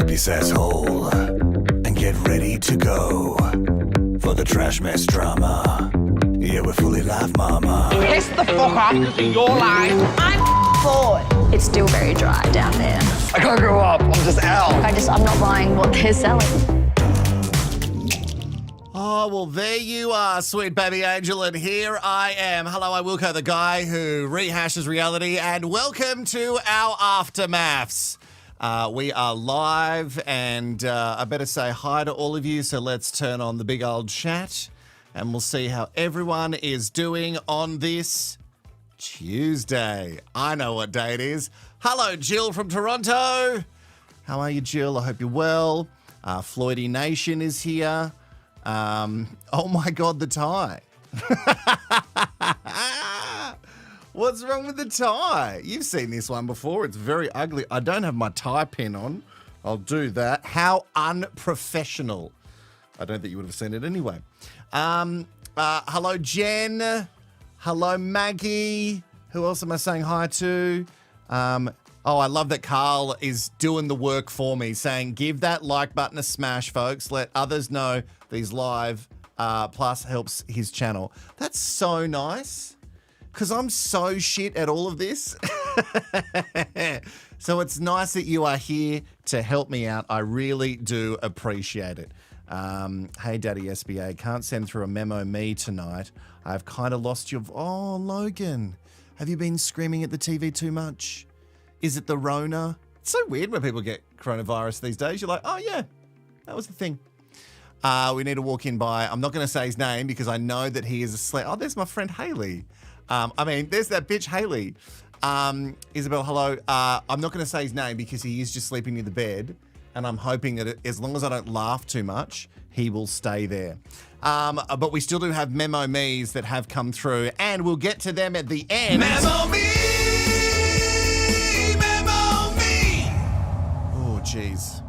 this asshole and get ready to go for the trash mess drama. Yeah, we're fully live, mama. Piss the fuck off because of your life. I'm bored. It's still very dry down there. I can't grow up. I'm just Al. I'm not buying what they're selling. Oh, well, there you are, sweet baby angel, and here I am. Hello, I'm Wilko, the guy who rehashes reality, and welcome to our Aftermaths. We are live, and I better say hi to all of you, so let's turn on the big old chat, and we'll see how everyone is doing on this Tuesday. I know what day it is. Hello, Jill from Toronto. How are you, Jill? I hope you're well. Floydy Nation is here. Oh my God, the tie. What's wrong with the tie? You've seen this one before. It's very ugly. I don't have my tie pin on. I'll do that. How unprofessional. I don't think you would have seen it anyway. Hello, Jen. Hello, Maggie. Who else am I saying hi to? I love that Carl is doing the work for me, saying, give that like button a smash, folks. Let others know that he's live, plus helps his channel. That's so nice, because I'm so shit at all of this. So it's nice that you are here to help me out. I really do appreciate it. Hey, Daddy SBA, can't send through a memo me tonight. I've kind of lost your... Oh, Logan, have you been screaming at the TV too much? Is it the Rona? It's so weird when people get coronavirus these days. You're like, oh, yeah, that was the thing. We need to walk in by, I'm not going to say his name because I know that he is asleep. Oh, there's my friend Haley. There's that bitch Haley. Isabel, hello. I'm not going to say his name because he is just sleeping near the bed. And I'm hoping that as long as I don't laugh too much, he will stay there. But we still do have memo me's that have come through, and we'll get to them at the end. Memo me! Jeez.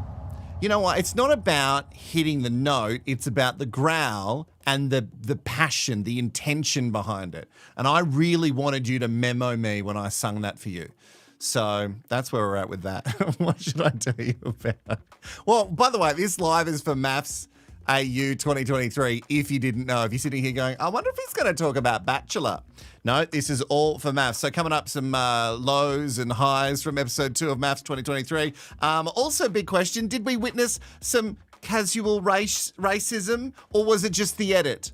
You know what? It's not about hitting the note. It's about the growl and the passion, the intention behind it. And I really wanted you to memo me when I sung that for you. So that's where we're at with that. What should I tell you about? Well, by the way, this live is for Mafs AU 2023. If you didn't know, if you're sitting here going, I wonder if he's going to talk about Bachelor. No, this is all for Mafs. So coming up, some lows and highs from episode 2 of Mafs 2023. Also, big question, did we witness some casual racism, or was it just the edit?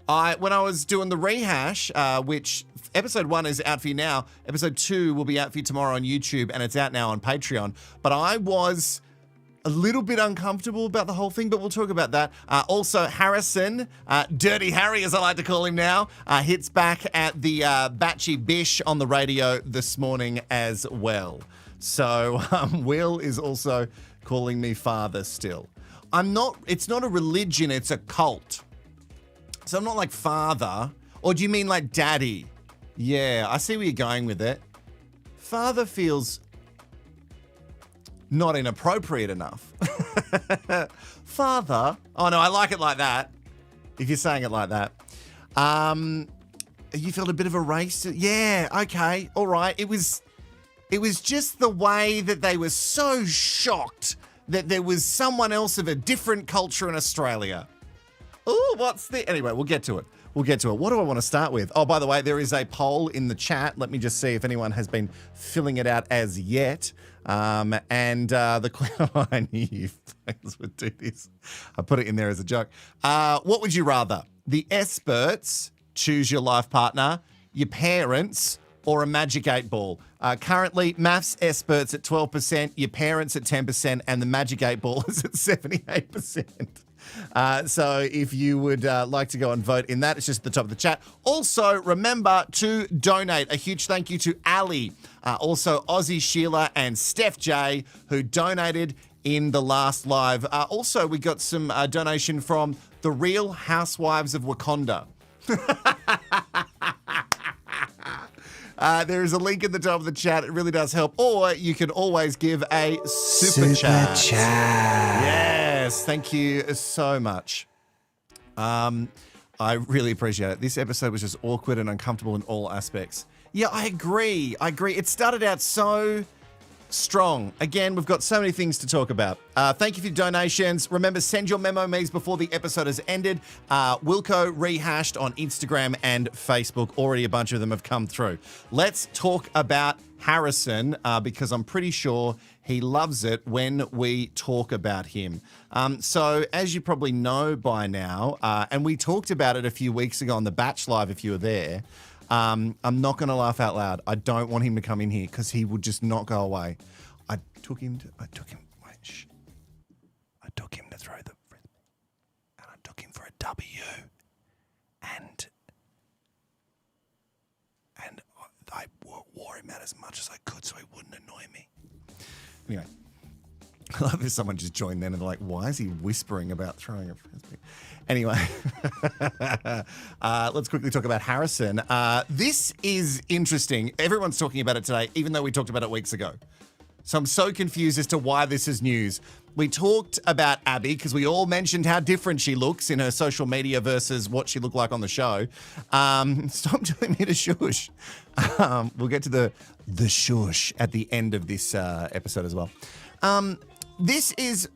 When I was doing the rehash, which episode 1 is out for you now, episode 2 will be out for you tomorrow on YouTube, and it's out now on Patreon. But I was a little bit uncomfortable about the whole thing, but we'll talk about that. Also, Harrison, Dirty Harry as I like to call him now, hits back at the Batchy Bish on the radio this morning as well. So Will is also calling me father still. It's not a religion, it's a cult. So I'm not like father, or do you mean like daddy? Yeah, I see where you're going with it. Father feels not inappropriate enough. Father. Oh, no, I like it like that. If you're saying it like that. You felt a bit of a race? Yeah, okay, all right. It was just the way that they were so shocked that there was someone else of a different culture in Australia. Oh, what's the... Anyway, we'll get to it. What do I want to start with? Oh, by the way, there is a poll in the chat. Let me just see if anyone has been filling it out as yet. I knew you guys would do this. I put it in there as a joke. What would you rather? The experts choose your life partner, your parents, or a magic 8 ball? Currently, Mafs experts at 12%, your parents at 10%, and the magic 8 ball is at 78%. So if you would like to go and vote in that, it's just at the top of the chat. Also, remember to donate. A huge thank you to Ali, also Aussie Sheila and Steph J, who donated in the last live. Also, we got some donation from the Real Housewives of Wakanda. There is a link in the top of the chat. It really does help. Or you can always give a super chat. Yes, thank you so much. I really appreciate it. This episode was just awkward and uncomfortable in all aspects. Yeah, I agree. It started out so strong. Again, we've got so many things to talk about. Thank you for your donations. Remember, send your memo me's before the episode has ended. Wilko Rehashed on Instagram and Facebook. Already a bunch of them have come through. Let's talk about Harrison because I'm pretty sure he loves it when we talk about him. So as you probably know by now, and we talked about it a few weeks ago on the Batch Live if you were there, I'm not going to laugh out loud. I don't want him to come in here because he would just not go away. I took him to throw the frisbee, and I took him for a W, and I wore him out as much as I could so he wouldn't annoy me. Anyway, I love if someone just joined then and they're like, why is he whispering about throwing a frisbee? Anyway, let's quickly talk about Harrison. This is interesting. Everyone's talking about it today, even though we talked about it weeks ago. So I'm so confused as to why this is news. We talked about Abby because we all mentioned how different she looks in her social media versus what she looked like on the show. Stop telling me to shush. We'll get to the shush at the end of this episode as well. This is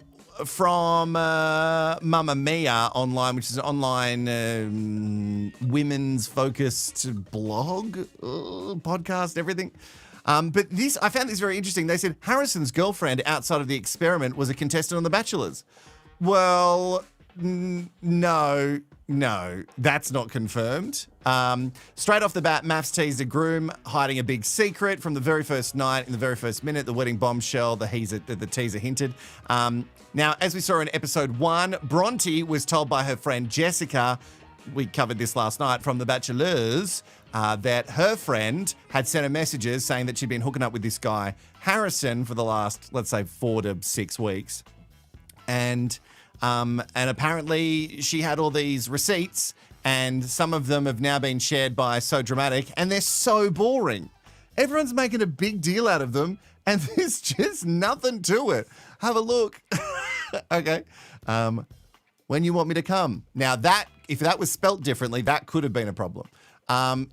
from Mamma Mia online, which is an online women's focused blog, podcast, everything. But I found this very interesting. They said Harrison's girlfriend outside of the experiment was a contestant on The Bachelors. Well, no, that's not confirmed. Straight off the bat, Mafs teased a groom hiding a big secret from the very first night, in the very first minute, the wedding bombshell, the teaser hinted. Now, as we saw in episode 1, Bronte was told by her friend Jessica, we covered this last night, from The Bachelors, that her friend had sent her messages saying that she'd been hooking up with this guy, Harrison, for the last, let's say, 4 to 6 weeks. And apparently she had all these receipts, and some of them have now been shared by So Dramatic, and they're so boring. Everyone's making a big deal out of them, and there's just nothing to it. Have a look. Okay. When you want me to come. Now if that was spelt differently, that could have been a problem.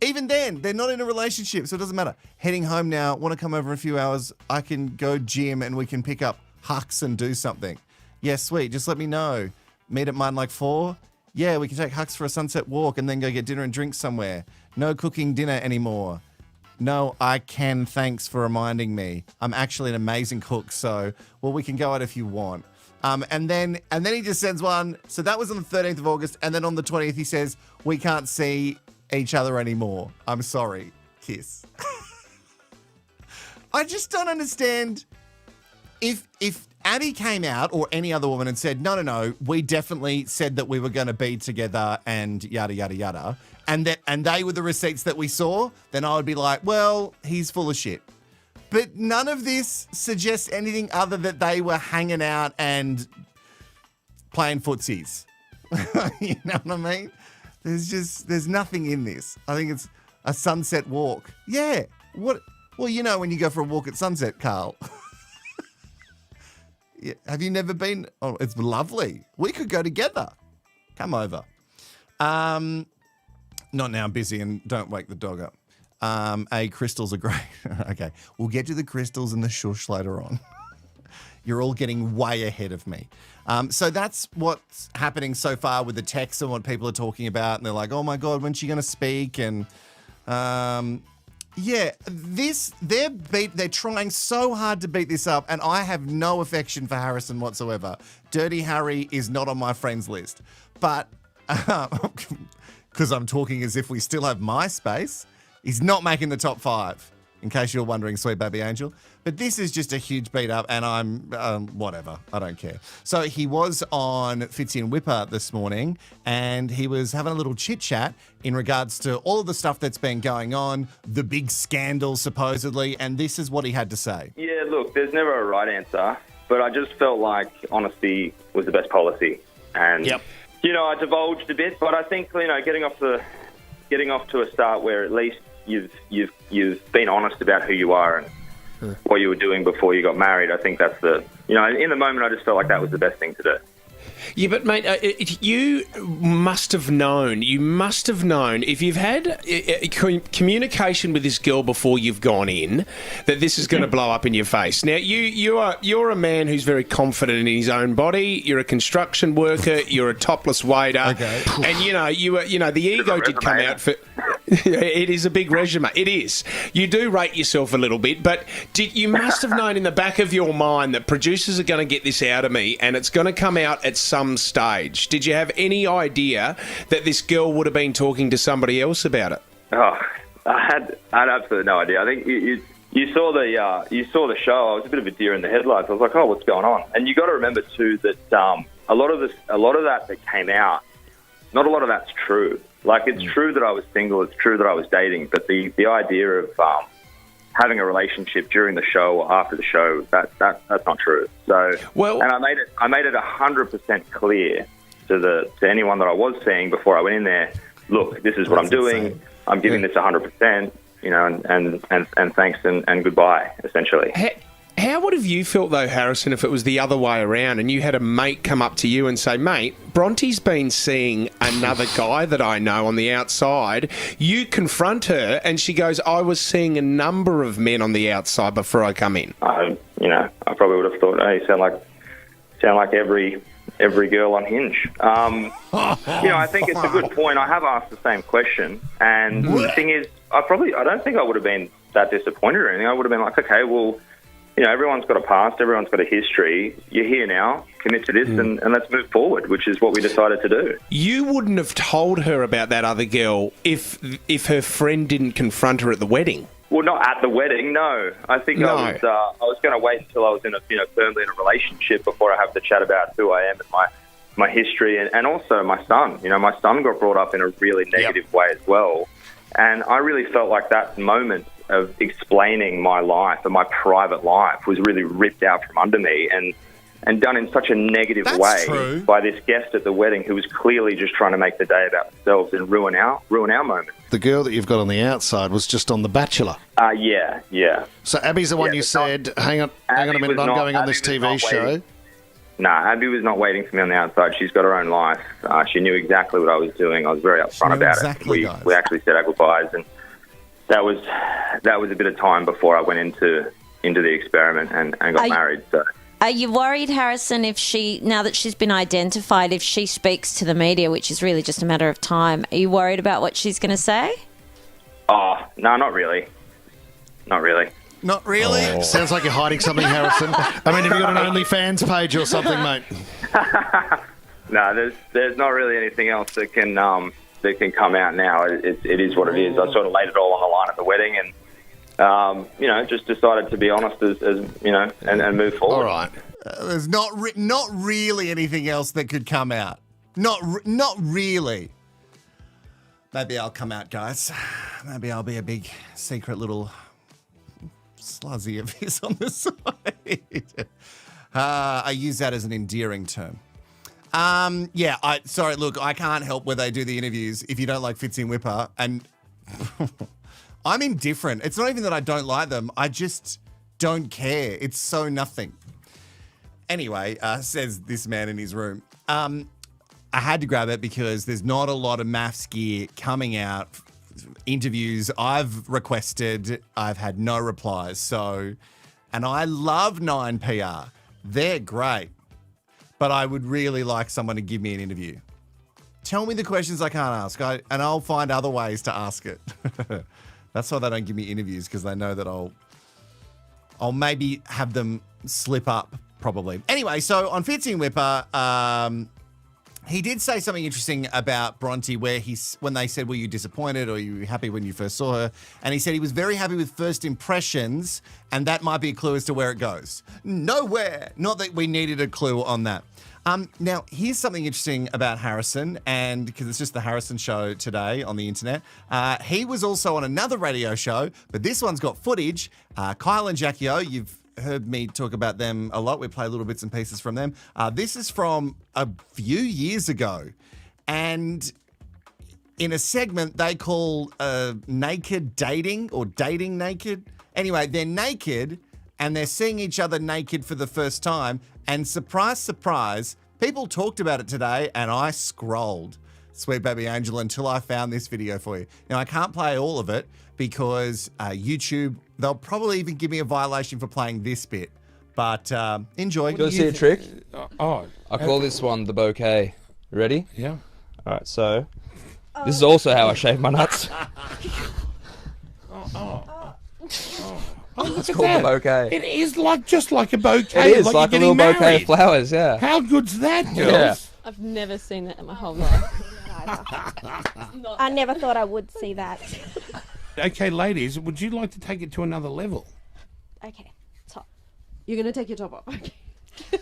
Even then, they're not in a relationship, so it doesn't matter. Heading home now, want to come over in a few hours. I can go gym and we can pick up Hux and do something. Yeah, sweet. Just let me know. Meet at mine like 4. Yeah, we can take Hux for a sunset walk and then go get dinner and drinks somewhere. No cooking dinner anymore. No, I can. Thanks for reminding me. I'm actually an amazing cook, so, well, we can go out if you want. And then he just sends one. So that was on the 13th of August. And then on the 20th, he says, we can't see each other anymore. I'm sorry. Kiss. I just don't understand. If Abby came out or any other woman and said, no, we definitely said that we were going to be together and yada, yada, yada, and they were the receipts that we saw, then I would be like, well, he's full of shit. But none of this suggests anything other that they were hanging out and playing footsies. You know what I mean? There's nothing in this. I think it's a sunset walk. Yeah. What? Well, you know when you go for a walk at sunset, Carl. Yeah. Have you never been? Oh, it's lovely. We could go together. Come over. Not now, I'm busy and don't wake the dog up. Crystals are great. Okay, we'll get to the crystals and the shush later on. You're all getting way ahead of me. So that's what's happening so far with the text and what people are talking about. And they're like, oh my God, when's she going to speak? And yeah, they're trying so hard to beat this up. And I have no affection for Harrison whatsoever. Dirty Harry is not on my friends list. But because I'm talking as if we still have MySpace, he's not making the top 5. In case you're wondering, sweet baby angel. But this is just a huge beat up and I'm, whatever, I don't care. So he was on Fitzy and Whipper this morning and he was having a little chit chat in regards to all of the stuff that's been going on, the big scandal supposedly, and this is what he had to say. Yeah, look, there's never a right answer, but I just felt like honesty was the best policy. And, you know, I divulged a bit, but I think, you know, getting off to a start where at least you've been honest about who you are and what you were doing before you got married. I think that's in the moment I just felt like that was the best thing to do. Yeah, but mate, you must have known. If you've had communication with this girl before you've gone in, that this is going to blow up in your face. Now, you're a man who's very confident in his own body. You're a construction worker. You're a topless waiter, and the ego did come out for. It is a big resume. It is. You do rate yourself a little bit, but you must have known in the back of your mind that producers are going to get this out of me and it's going to come out at some stage. Did you have any idea that this girl would have been talking to somebody else about it? Oh, I had absolutely no idea. I think you saw the show. I was a bit of a deer in the headlights. I was like, oh, what's going on? And you got to remember too that a lot of that came out. Not a lot of that's true. Like, it's true that I was single, it's true that I was dating, but the idea of having a relationship during the show or after the show, that's not true. So, and I made it 100% clear to anyone that I was seeing before I went in there. Look, this is what I'm doing. Insane. I'm giving this 100%. And thanks and goodbye, essentially. How would have you felt, though, Harrison, if it was the other way around and you had a mate come up to you and say, mate, Bronte's been seeing another guy that I know on the outside. You confront her and she goes, I was seeing a number of men on the outside before I come in. I probably would have thought, hey, you sound like every girl on Hinge. I think it's a good point. I have asked the same question. And the thing is, I don't think I would have been that disappointed or anything. I would have been like, okay, well, everyone's got a past, everyone's got a history. You're here now, commit to this, and let's move forward, which is what we decided to do. You wouldn't have told her about that other girl if her friend didn't confront her at the wedding. Well, not at the wedding, no. I think I was going to wait until I was firmly in a relationship before I have the chat about who I am and my history, and also my son. My son got brought up in a really negative way as well, and I really felt like that moment of explaining my life and my private life was really ripped out from under me and done in such a negative way by this guest at the wedding who was clearly just trying to make the day about themselves and ruin our moment. The girl that you've got on the outside was just on The Bachelor. Yeah. So Abby's the one you said, hang on a minute, I'm going on this TV show. No, Abby was not waiting for me on the outside. She's got her own life. She knew exactly what I was doing. I was very upfront about it. We actually said our goodbyes, and that was a bit of time before I went into the experiment and got married. So, are you worried, Harrison, now that she's been identified, if she speaks to the media, which is really just a matter of time, are you worried about what she's going to say? Oh, no, not really. Not really. Not really? Oh. Sounds like you're hiding something, Harrison. I mean, have you got an OnlyFans page or something, mate? No, there's not really anything else that can come out now. It is what it is. I sort of laid it all on the line at the wedding and, just decided to be honest as and move forward. All right. There's not really anything else that could come out. Not really. Maybe I'll come out, guys. Maybe I'll be a big secret little sluzzy of his on the side. I use that as an endearing term. Look, I can't help where they do the interviews if you don't like Fitzy and Whipper, and I'm indifferent. It's not even that I don't like them. I just don't care. It's so nothing. Anyway, says this man in his room. I had to grab it because there's not a lot of Mafs gear coming out. Interviews I've requested, I've had no replies. And I love 9PR. They're great. But I would really like someone to give me an interview. Tell me the questions I can't ask, and I'll find other ways to ask it. That's why they don't give me interviews, because they know that I'll maybe have them slip up, probably. Anyway, so on Fitzy and Whipper, he did say something interesting about Bronte where when they said, were you disappointed or were you happy when you first saw her? And he said he was very happy with first impressions, and that might be a clue as to where it goes. Nowhere. Not that we needed a clue on that. Now, here's something interesting about Harrison, and because it's just the Harrison show today on the internet. He was also on another radio show, but this one's got footage. Kyle and Jackie O, you've heard me talk about them a lot. We play little bits and pieces from them. This is from a few years ago. And in a segment they call naked dating or dating naked. Anyway, they're naked and they're seeing each other naked for the first time. And surprise, surprise, People talked about it today, and I scrolled, Sweet Baby Angel, until I found this video for you. Now, I can't play all of it because YouTube, they'll probably even give me a violation for playing this bit. But enjoy. Do you see a trick? Oh, I call this one the bouquet. Ready? yeah. All right, so this is also how I shave my nuts. Oh, It's called the bouquet. It is just like a bouquet. It is like a little married. bouquet of flowers, yeah. How good's that, girls? Yeah. I've never seen that in my whole life. I never thought I would see that. Okay, ladies, would you like to take it to another level? Okay, top. You're going to take your top off. Okay.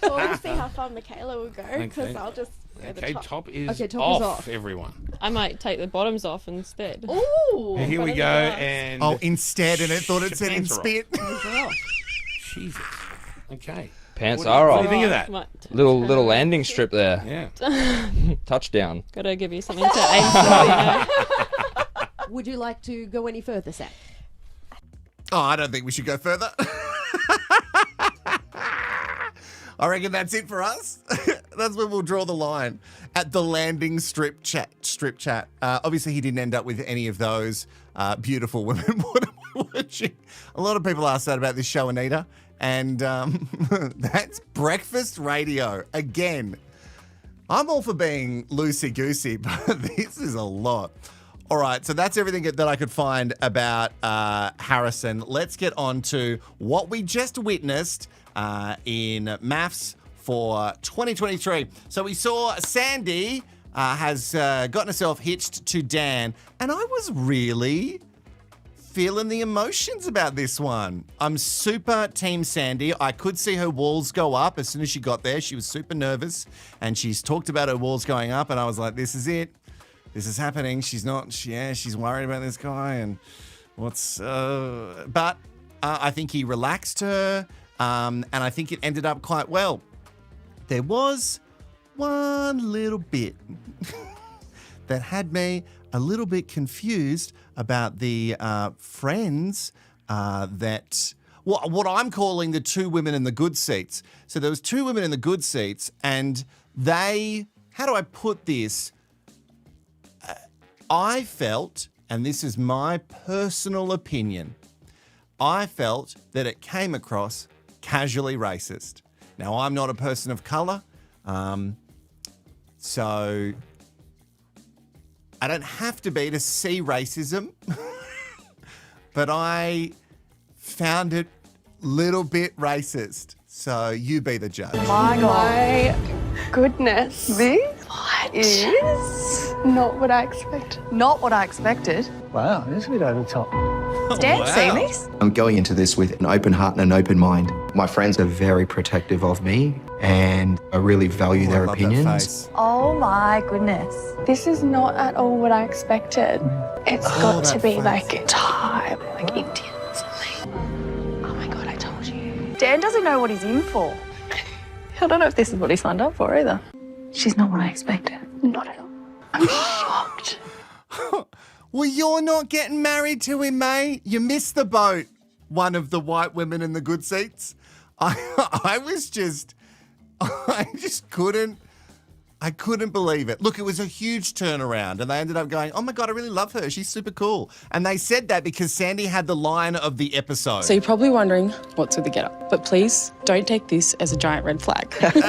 Well, we'll see how far Michaela will go because Okay. I'll just go the Okay, top. top is Okay, top is off, off. everyone. I might take the bottoms off instead. Ooh. Here we better go, than us. and Oh, instead, and it thought it said in Pants are spit. Jesus. Okay. Pants What are do off. you think of that? Little landing strip there. Yeah. Touchdown. Got to give you something to aim for, you know. Would you like to go any further, Sam? Oh, I don't think we should go further. I reckon that's it for us. That's where we'll draw the line at the landing strip chat. Obviously, he didn't end up with any of those beautiful women. What am I watching? A lot of people ask that about this show, Anita, and that's breakfast radio again. I'm all for being loosey-goosey, but this is a lot. All right, so that's everything that I could find about Harrison. Let's get on to what we just witnessed in Mafs for 2023. So we saw Sandy has gotten herself hitched to Dan, and I was really feeling the emotions about this one. I'm super team Sandy. I could see her walls go up as soon as she got there. She was super nervous, and she's talked about her walls going up, and I was like, this is it. This is happening. She's worried about this guy, and but I think he relaxed her, and I think it ended up quite well. There was one little bit that had me a little bit confused about the friends what I'm calling the two women in the good seats. So there was two women in the good seats, and they, how do I put this? I felt, and this is my personal opinion, I felt that it came across casually racist. Now, I'm not a person of colour, so I don't have to be to see racism, but I found it a little bit racist. So you be the judge. My goodness. This is not what I expected. Not what I expected. Wow, this is a bit over the top. Dan, seen this? I'm going into this with an open heart and an open mind. My friends are very protective of me, and I really value their opinions. Oh my goodness. This is not at all what I expected. It's got to be like Thai, like Indian or something. Oh my God, I told you. Dan doesn't know what he's in for. I don't know if this is what he signed up for either. She's not what I expected. Not at all. I'm shocked. Well, you're not getting married to him, mate. You missed the boat. One of the white women in the good seats. I couldn't believe it. Look, it was a huge turnaround, and they ended up going, oh my God, I really love her. She's super cool. And they said that because Sandy had the line of the episode. So you're probably wondering what's with the getup, but please don't take this as a giant red flag. That's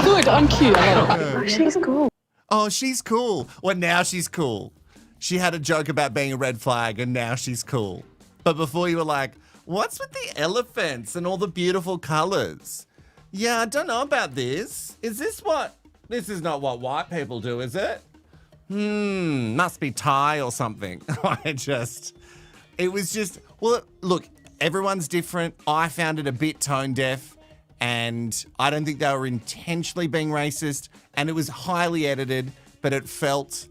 good. I'm cute. I love it. She's cool. Oh, she's cool. Well, now she's cool. She had a joke about being a red flag, and now she's cool. But before you were like, what's with the elephants and all the beautiful colours? Yeah, I don't know about this. This is not what white people do, is it? Must be Thai or something. It was just, well, look, everyone's different. I found it a bit tone deaf, and I don't think they were intentionally being racist, and it was highly edited, but it felt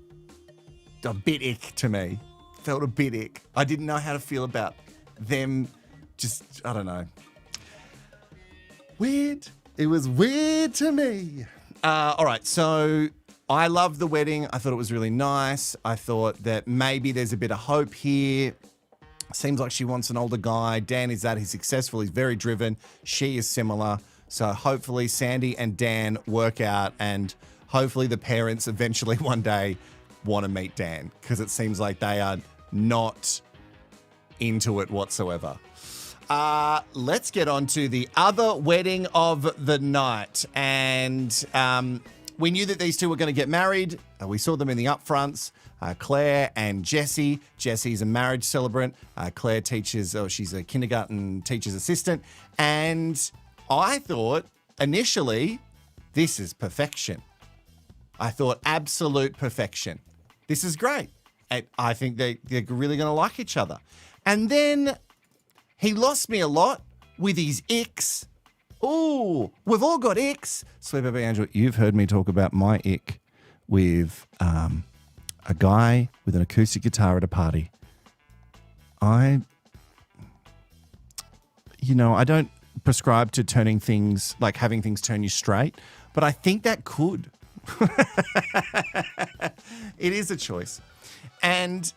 a bit ick to me. Felt a bit ick. I didn't know how to feel about them. Just, I don't know. Weird. It was weird to me. All right, so I loved the wedding. I thought it was really nice. I thought that maybe there's a bit of hope here. Seems like she wants an older guy. Dan is that. He's successful. He's very driven. She is similar. So hopefully Sandy and Dan work out, and hopefully the parents eventually one day want to meet Dan, because it seems like they are not into it whatsoever. Let's get on to the other wedding of the night. And we knew that these two were going to get married. We saw them in the upfronts. Claire and Jessie. Jessie's a marriage celebrant. Claire she's a kindergarten teacher's assistant. And I thought initially, this is perfection. I thought absolute perfection. This is great. I think they're really going to like each other. And then he lost me a lot with his icks. Ooh, we've all got icks. Sweet Baby Angel, you've heard me talk about my ick with a guy with an acoustic guitar at a party. I don't prescribe to turning things, like having things turn you straight, but I think that could. It is a choice. And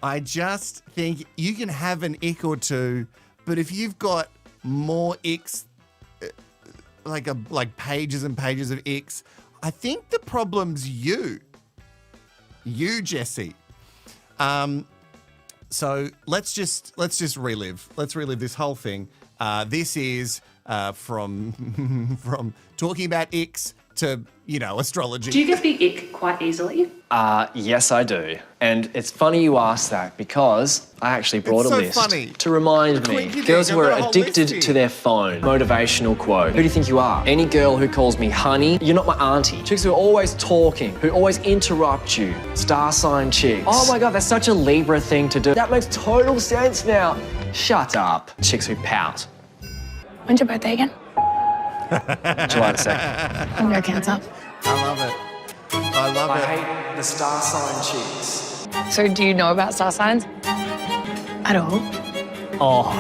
I just think you can have an ick or two, but if you've got more icks, like pages and pages of icks, I think the problem's you, Jessie. So let's just relive. Let's relive this whole thing. This is from talking about icks to, astrology. Do you get the ick quite easily? Yes, I do. And it's funny you ask that because I actually brought a list to remind me. Girls who are addicted to their phone. Motivational quote. Who do you think you are? Any girl who calls me honey, you're not my auntie. Chicks who are always talking, who always interrupt you. Star sign chicks. Oh my God, that's such a Libra thing to do. That makes total sense now. Shut up. Chicks who pout. When's your birthday again? July the 2nd. I'm your Cancer. I love it. I hate the star sign chicks. So do you know about star signs? At all? Oh.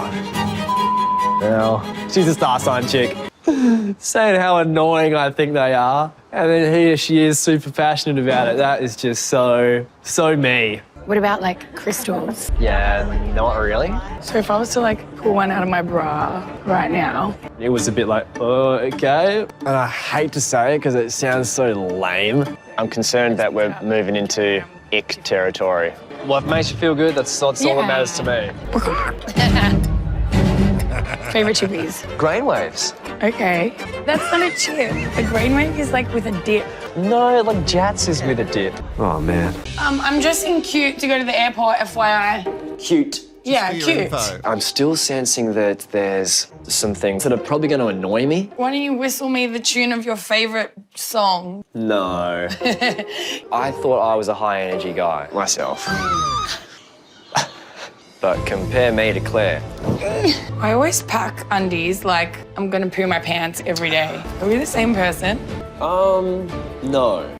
Well, she's a star sign chick. Saying how annoying I think they are, and then he or she is super passionate about it. That is just so me. What about like crystals? Yeah, not really. So if I was to like pull one out of my bra right now. It was a bit like, oh, okay. And I hate to say it because it sounds so lame. I'm concerned that we're moving into ick territory. Well, if it makes you feel good, that's all that matters to me. Favorite chippies? Brainwaves. Okay. That's not a chip. A brainwave is like with a dip. No, like Jats is with a dip. Oh, man. I'm dressing cute to go to the airport, FYI. Cute. Yeah, cute. I'm still sensing that there's some things that are probably going to annoy me. Why don't you whistle me the tune of your favorite song? No. I thought I was a high-energy guy myself. But compare me to Claire. I always pack undies like I'm gonna poo my pants every day. Are we the same person? No.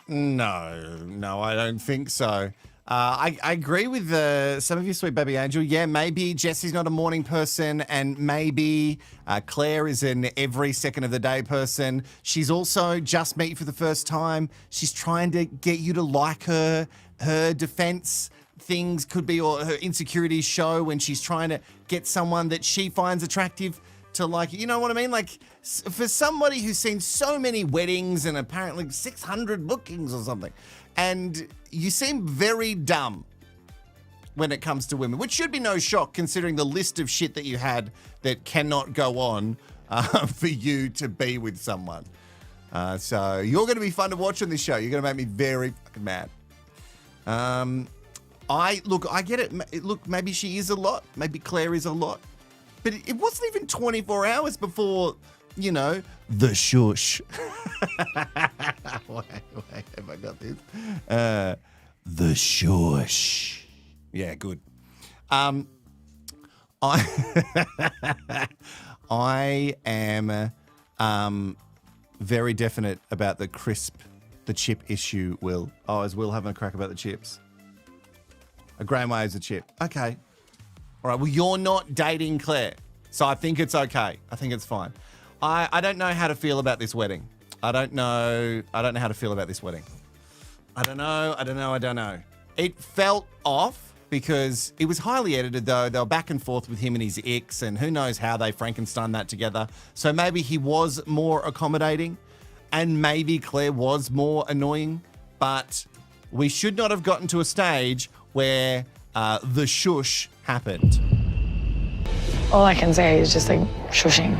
No, I don't think so. I agree with some of you, Sweet Baby Angel. Yeah, maybe Jessie's not a morning person, and maybe Claire is an every second of the day person. She's also just met you for the first time. She's trying to get you to like her. Her defense things could be, or her insecurities show when she's trying to get someone that she finds attractive to like, you know what I mean? Like, for somebody who's seen so many weddings and apparently 600 bookings or something, and you seem very dumb when it comes to women, which should be no shock considering the list of shit that you had that cannot go on for you to be with someone. So you're going to be fun to watch on this show. You're going to make me very fucking mad. I get it. Look, maybe she is a lot. Maybe Claire is a lot. But it wasn't even 24 hours before, the shush. Wait, have I got this? The shush. Yeah, good. I am very definite about the chip issue, Will. Oh, is Will having a crack about the chips? A Graham Waves a chip. Okay. All right, well, you're not dating Claire, so I think it's okay. I think it's fine. I don't know how to feel about this wedding. I don't know how to feel about this wedding. I don't know. It felt off. because it was highly edited, though. They were back and forth with him and his ex, and who knows how they Frankenstein that together. So maybe he was more accommodating, and maybe Claire was more annoying, but we should not have gotten to a stage where the shush happened. All I can say is just like shushing.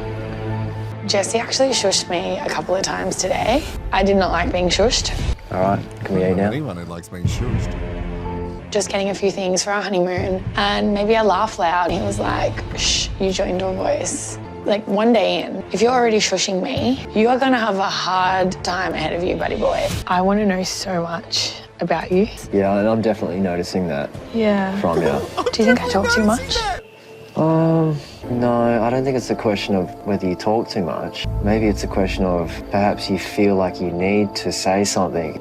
Jesse actually shushed me a couple of times today. I did not like being shushed. All right, can we eat now? Anyone who likes being shushed. Just getting a few things for our honeymoon, and maybe I laughed loud. He was like, shh, use your indoor voice. Like one day in, if you're already shushing me, you are gonna have a hard time ahead of you, buddy boy. I wanna know so much about you. Yeah, and I'm definitely noticing that Yeah. from you. Do you think I talk too much? No, I don't think it's a question of whether you talk too much. Maybe it's a question of perhaps you feel like you need to say something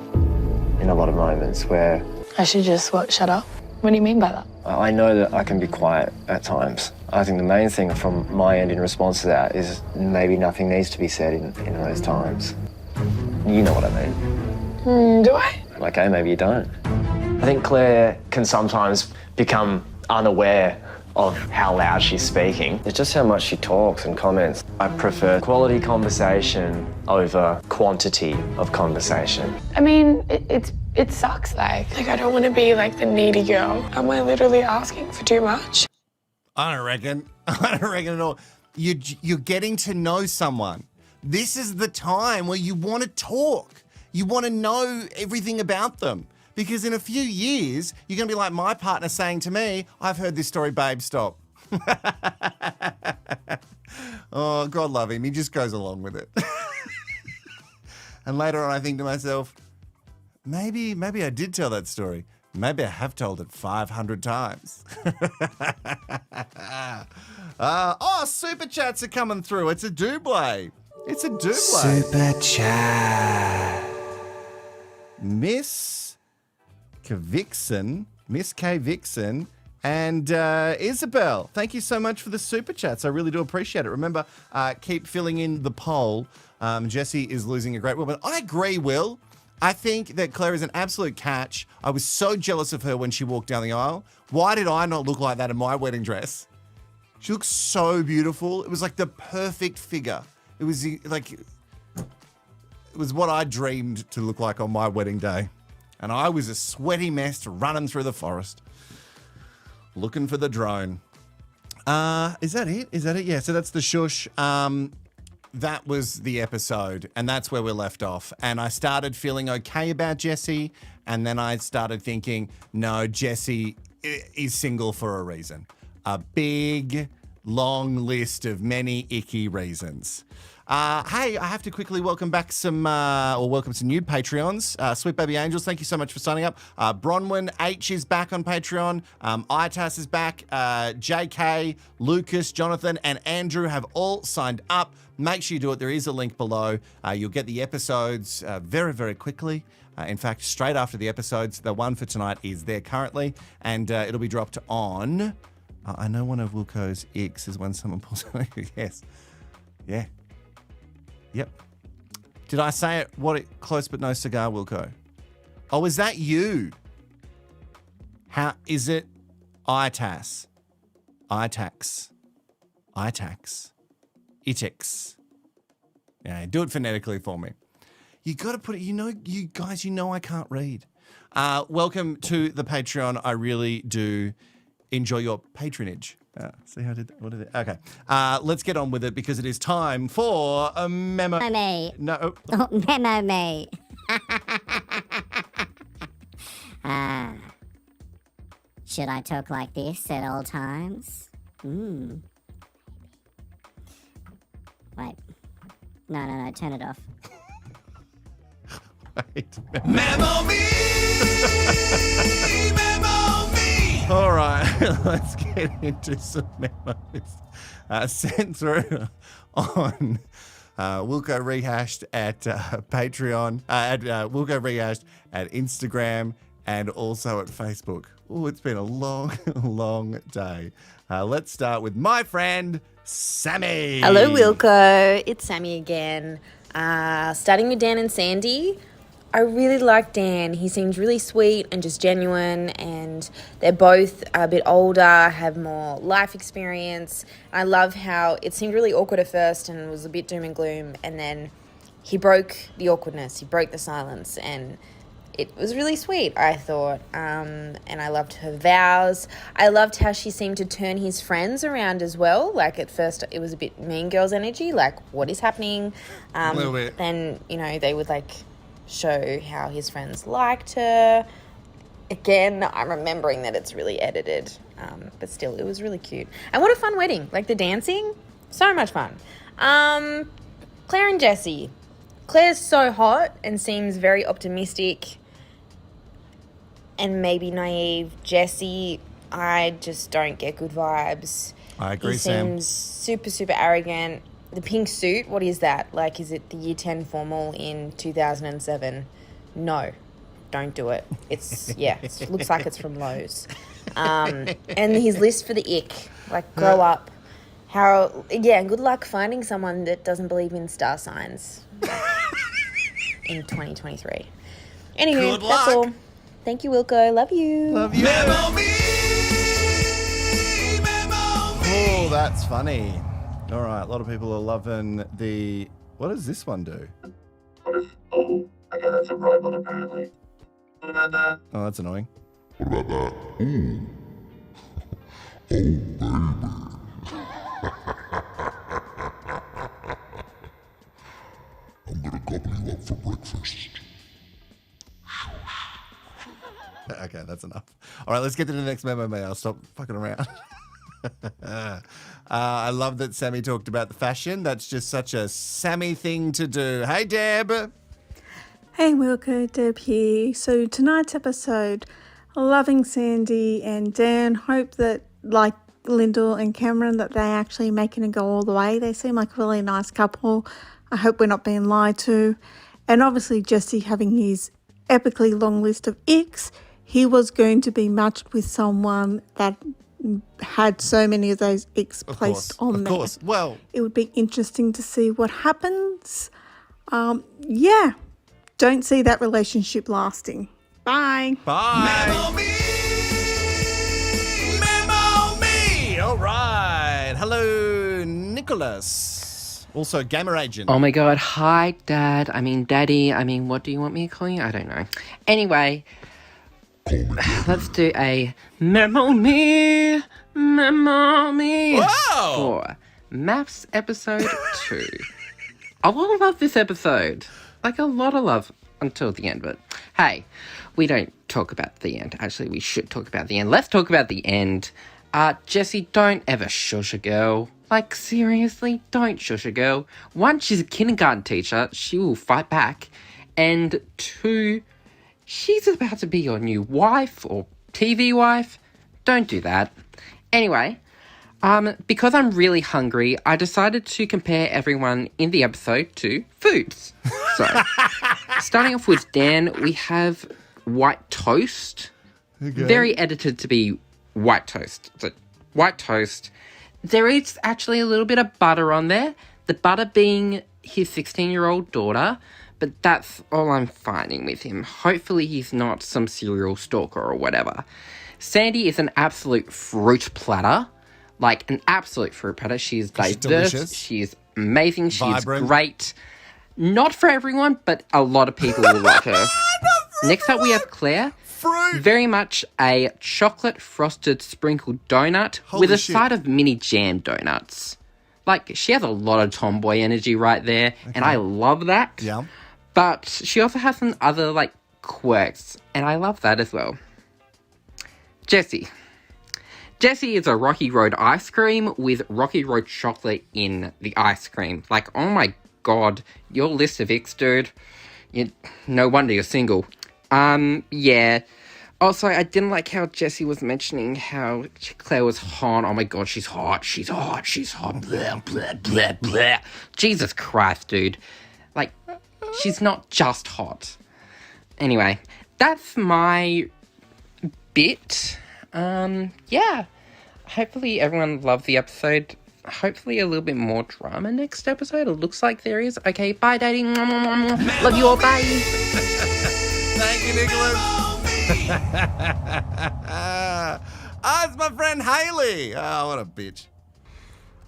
in a lot of moments where... I should just, shut up? What do you mean by that? I know that I can be quiet at times. I think the main thing from my end in response to that is maybe nothing needs to be said in those times. You know what I mean. Do I? Okay, maybe you don't. I think Claire can sometimes become unaware of how loud she's speaking. It's just how much she talks and comments. I prefer quality conversation over quantity of conversation. I mean, it sucks, like I don't want to be like the needy girl. Am I literally asking for too much? I don't reckon at all. You're getting to know someone. This is the time where you want to talk. You want to know everything about them. Because in a few years, you're going to be like my partner saying to me, I've heard this story, babe, stop. Oh, God love him. He just goes along with it. And later on, I think to myself, maybe I did tell that story. Maybe I have told it 500 times. Super chats are coming through. It's a double. It's a double. Super chat. Miss K Vixen, and Isabel. Thank you so much for the super chats. I really do appreciate it. Remember, keep filling in the poll. Jesse is losing a great woman. I agree, Will. I think that Claire is an absolute catch. I was so jealous of her when she walked down the aisle. Why did I not look like that in my wedding dress? She looks so beautiful. It was like the perfect figure. It was like, it was what I dreamed to look like on my wedding day. And I was a sweaty mess running through the forest, looking for the drone. Is that it? Yeah, so that's the shush. That was the episode, and that's where we left off. And I started feeling okay about Jesse, and then I started thinking, no, Jesse is single for a reason. A big, long list of many icky reasons. Hey, I have to quickly welcome some new Patreons. Sweet Baby Angels, thank you so much for signing up. Bronwyn H is back on Patreon. Itas is back. JK, Lucas, Jonathan, and Andrew have all signed up. Make sure you do it. There is a link below. You'll get the episodes very, very quickly. In fact, straight after the episodes. The one for tonight is there currently, and it'll be dropped on... I know one of Wilko's icks is when someone pulls... Yes. Yeah. Yep. Did I say it? Close but no cigar, Wilko? Oh, is that you? How is it? ITAX. Yeah, do it phonetically for me. You got to put it. You guys I can't read. Welcome to the Patreon. I really do enjoy your patronage. See how I did that? What did it? Okay. Let's get on with it because it is time for a memo. Me. No. Oh, memo me. Should I talk like this at all times? Wait. No, turn it off. Wait. Memo me! Memo me! All right, let's get into some memos sent through on Wilko Rehashed at Patreon, at Wilko Rehashed at Instagram, and also at Facebook. Oh, it's been a long, long day. Let's start with my friend, Sammy. Hello, Wilko. It's Sammy again. Starting with Dan and Sandy. I really like Dan. He seems really sweet and just genuine, and they're both a bit older, have more life experience. I love how it seemed really awkward at first and was a bit doom and gloom, and then he broke the awkwardness, he broke the silence, and it was really sweet, I thought. And I loved her vows. I loved how she seemed to turn his friends around as well. Like, at first it was a bit Mean Girls energy, like, what is happening? A little bit. Then, they would, show how his friends liked her. Again, I'm remembering that it's really edited, but still, it was really cute. And what a fun wedding. Like, the dancing, so much fun. Claire and Jessie. Claire's so hot and seems very optimistic and maybe naive. Jessie, I just don't get good vibes. I agree, he Sam. seems super, super arrogant. The pink suit, what is that? Like, is it the Year 10 formal in 2007? No, don't do it. It's, it looks like it's from Lowe's. And his list for the ick, like, grow up. Good luck finding someone that doesn't believe in star signs in 2023. Anywho, Good that's luck. all. Thank you, Wilko. Love you. Love you. Oh, that's funny. All right, a lot of people are loving the... What does this one do? Oh, okay, that's a robot apparently. What about that? Oh, that's annoying. What about that? Ooh. Oh, baby. I'm gonna gobble you up for breakfast. Okay, that's enough. All right, let's get to the next memo, mate. I'll stop fucking around. I love that Sammy talked about the fashion. That's just such a Sammy thing to do. Hey, Deb. Hey, Wilko, Deb here. So tonight's episode, loving Sandy and Dan. Hope that, like Lyndall and Cameron, that they actually making it go all the way. They seem like a really nice couple. I hope we're not being lied to. And obviously Jesse having his epically long list of icks. He was going to be matched with someone that had so many of those icks placed on there. Of course. Well, it would be interesting to see what happens. Don't see that relationship lasting. Bye. Bye. Memo me. All right. Hello, Nicholas. Also, Gamer Agent. Oh my god, hi Dad. Daddy. What do you want me to call you? I don't know. Anyway, let's do a Memo Me for Mafs episode 2. I love this episode. Like, a lot of love until the end, but hey, we don't talk about the end. Actually, we should talk about the end. Let's talk about the end. Jessie, don't ever shush a girl. Like, seriously, don't shush a girl. 1, she's a kindergarten teacher. She will fight back. And 2, she's about to be your new wife or TV wife. Don't do that. Anyway, because I'm really hungry, I decided to compare everyone in the episode to foods. So, starting off with Dan, we have white toast. Okay. Very edited to be white toast. So, white toast. There is actually a little bit of butter on there. The butter being his 16-year-old daughter, but that's all I'm finding with him. Hopefully he's not some serial stalker or whatever. Sandy is an absolute fruit platter. Like, an absolute fruit platter. She's diverse. Delicious. She's amazing. She's Vibrant. great. Not for everyone, but a lot of people will like her. Next up, we have Claire. Fruit. Very much a chocolate frosted sprinkled donut with a side of mini jam donuts. Like, she has a lot of tomboy energy right there, and I love that. Yeah. But she also has some other, quirks, and I love that as well. Jessie. Jessie is a Rocky Road ice cream with Rocky Road chocolate in the ice cream. Like, oh my god, your list of icks, dude. No wonder you're single. Yeah. Also, I didn't like how Jessie was mentioning how Claire was hot. Oh my god, she's hot. She's hot. She's hot. Blah, blah, blah, blah. Jesus Christ, dude. Like, she's not just hot. Anyway, that's my bit. Yeah. Hopefully everyone loved the episode. Hopefully a little bit more drama next episode. It looks like there is. Okay, bye, Daddy. Love you all. Bye. Thank you, Nicholas. It's my friend Haley. Oh, what a bitch.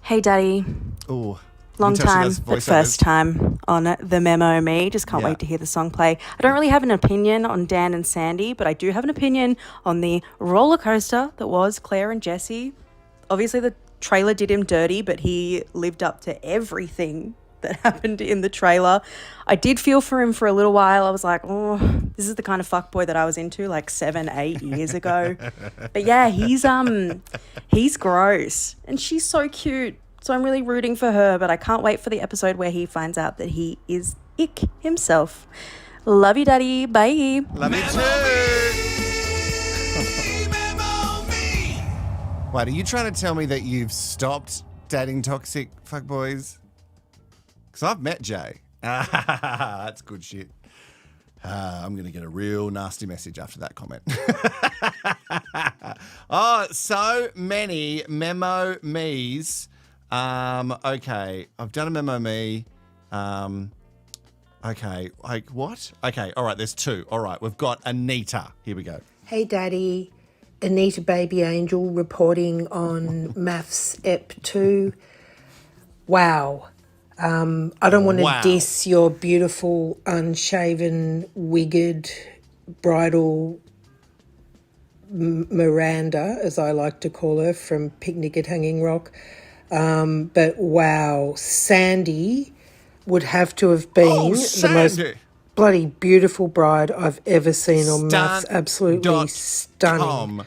Hey, Daddy. Ooh. Long time, but first time on The Memo Me. Just can't wait to hear the song play. I don't really have an opinion on Dan and Sandy, but I do have an opinion on the roller coaster that was Claire and Jesse. Obviously, the trailer did him dirty, but he lived up to everything that happened in the trailer. I did feel for him for a little while. I was like, oh, this is the kind of fuckboy that I was into like 7-8 years ago. But yeah, he's gross. And she's so cute. So I'm really rooting for her, but I can't wait for the episode where he finds out that he is ick himself. Love you, Daddy. Bye. Love you too. Wait, are you trying to tell me that you've stopped dating toxic fuckboys? Because I've met Jay. That's good shit. I'm going to get a real nasty message after that comment. Oh, so many memo me's. Okay, I've done a memo me. Okay, like what? Okay, all right, there's two. All right, we've got Anita. Here we go. Hey, Daddy. Anita Baby Angel reporting on Mafs Ep 2. Wow. I don't want to diss your beautiful, unshaven, wigged, bridal Miranda, as I like to call her, from Picnic at Hanging Rock. But wow, Sandy would have to have been the most bloody beautiful bride I've ever seen on Mafs. Absolutely stunning.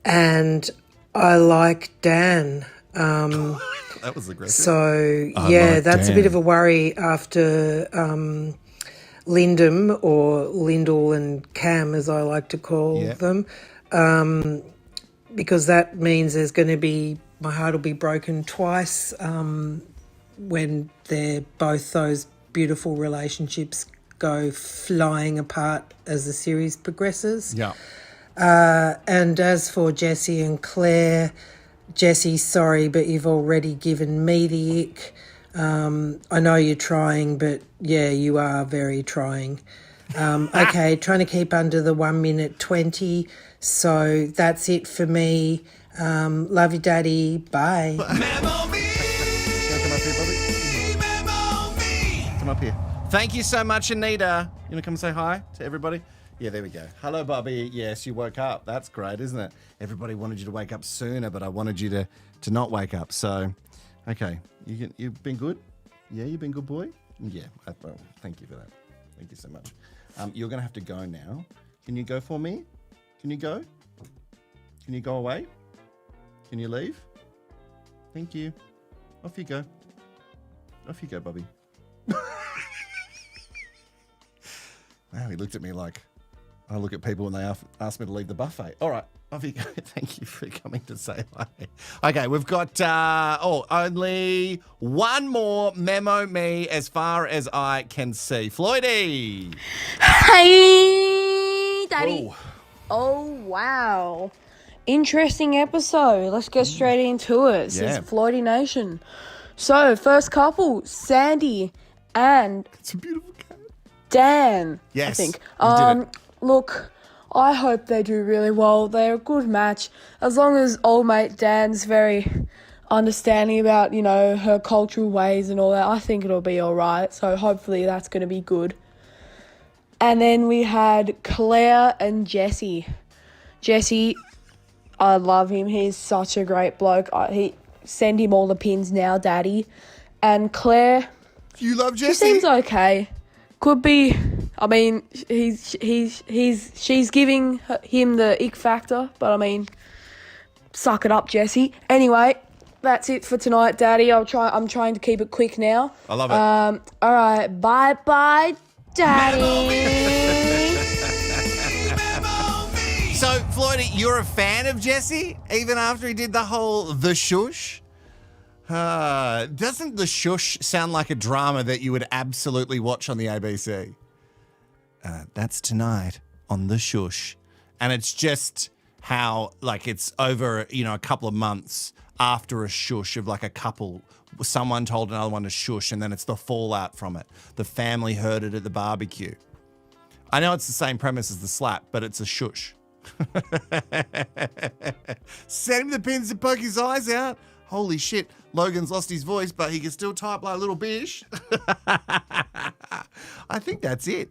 And I like Dan. That was aggressive. So, yeah, that's a bit of a worry after Lyndon, or Lyndall and Cam, as I like to call them, because that means there's going to be, my heart will be broken twice when they're both those beautiful relationships go flying apart as the series progresses. Yeah. And as for Jesse and Claire, Jesse, sorry, but you've already given me the ick. I know you're trying, but yeah, you are very trying. Okay, trying to keep under the 1 minute 20. So that's it for me. Love you, Daddy. Bye. Come up here. Thank you so much, Anita. You want to come say hi to everybody? Yeah, there we go. Hello, Bobby. Yes, you woke up. That's great, isn't it? Everybody wanted you to wake up sooner, but I wanted you to not wake up. So, okay. You've been good? Yeah, you've been good, boy? Yeah. Well, thank you for that. Thank you so much. You're going to have to go now. Can you go for me? Can you go? Can you go away? Can you leave? Thank you. Off you go. Off you go, Bobby. Wow, he looked at me like I look at people when they ask me to leave the buffet. All right, off you go. Thank you for coming to say hi. Okay, we've got only one more memo me as far as I can see. Floydie. Hey, Daddy. Whoa. Oh, wow. Interesting episode. Let's get straight into it. This is Floydie Nation. So, first couple, Sandy and it's a beautiful cat. Dan, yes, I think. We did it. Look, I hope they do really well. They're a good match. As long as old mate Dan's very understanding about, you know, her cultural ways and all that, I think it'll be all right. So hopefully that's going to be good. And then we had Claire and Jesse. Jesse, I love him. He's such a great bloke. Send him all the pins now, Daddy. And Claire, you love Jesse? She seems okay. Could be. I mean, she's giving him the ick factor, but I mean, suck it up, Jesse. Anyway, that's it for tonight, Daddy. I'm trying to keep it quick now. I love it. All right, bye, Daddy. So, Floydie, you're a fan of Jesse, even after he did the whole The Shush? Doesn't The Shush sound like a drama that you would absolutely watch on the ABC? That's tonight on The Shush. And it's just how, like, it's over, you know, a couple of months after a shush of, like, a couple. Someone told another one to shush, and then it's the fallout from it. The family heard it at the barbecue. I know it's the same premise as the slap, but it's a shush. Send him the pins and poke his eyes out. Holy shit, Logan's lost his voice, but he can still type like a little bish. I think that's it.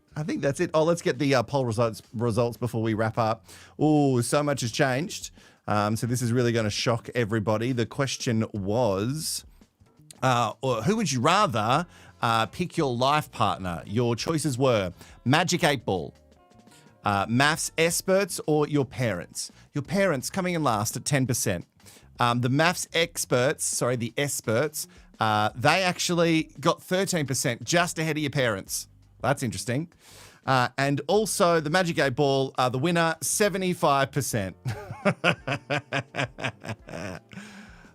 Oh, let's get the poll results before we wrap up. Oh, so much has changed. So this is really going to shock everybody. The question was, who would you rather pick your life partner? Your choices were Magic 8 Ball, Mafs experts, or your parents. Your parents coming in last at 10%. The Mafs experts, the experts, they actually got 13%, just ahead of your parents. That's interesting. And also the Magic 8 Ball, the winner, 75%.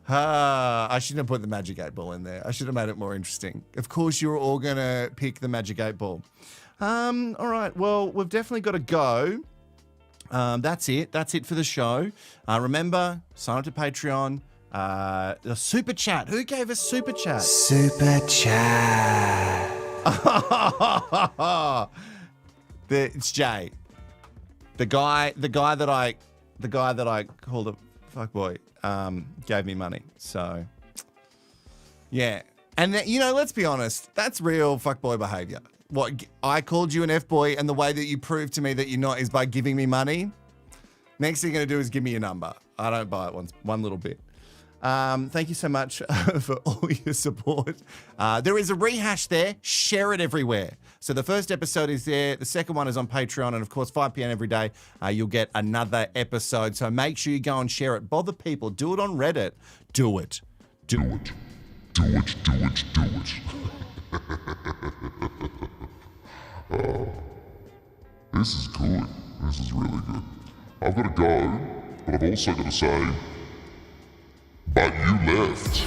I shouldn't have put the Magic 8 Ball in there. I should have made it more interesting. Of course, you were all going to pick the Magic 8 Ball. All right, well, we've definitely got to go. That's it. That's it for the show. Remember, sign up to Patreon. The Super Chat. Who gave us Super Chat? Super Chat. It's Jay. The guy that I called a fuckboy gave me money. So, yeah. And, let's be honest. That's real fuckboy behavior. What, I called you an F-boy, and the way that you prove to me that you're not is by giving me money? Next thing you're going to do is give me your number. I don't buy it one little bit. Thank you so much for all your support. There is a rehash there. Share it everywhere. So the first episode is there. The second one is on Patreon. And, of course, 5 p.m. every day, you'll get another episode. So make sure you go and share it. Bother people. Do it on Reddit. Do it. Do it. Do it, do it, do it. This is good. This is really good. I've got to go, but I've also got to say, but you left.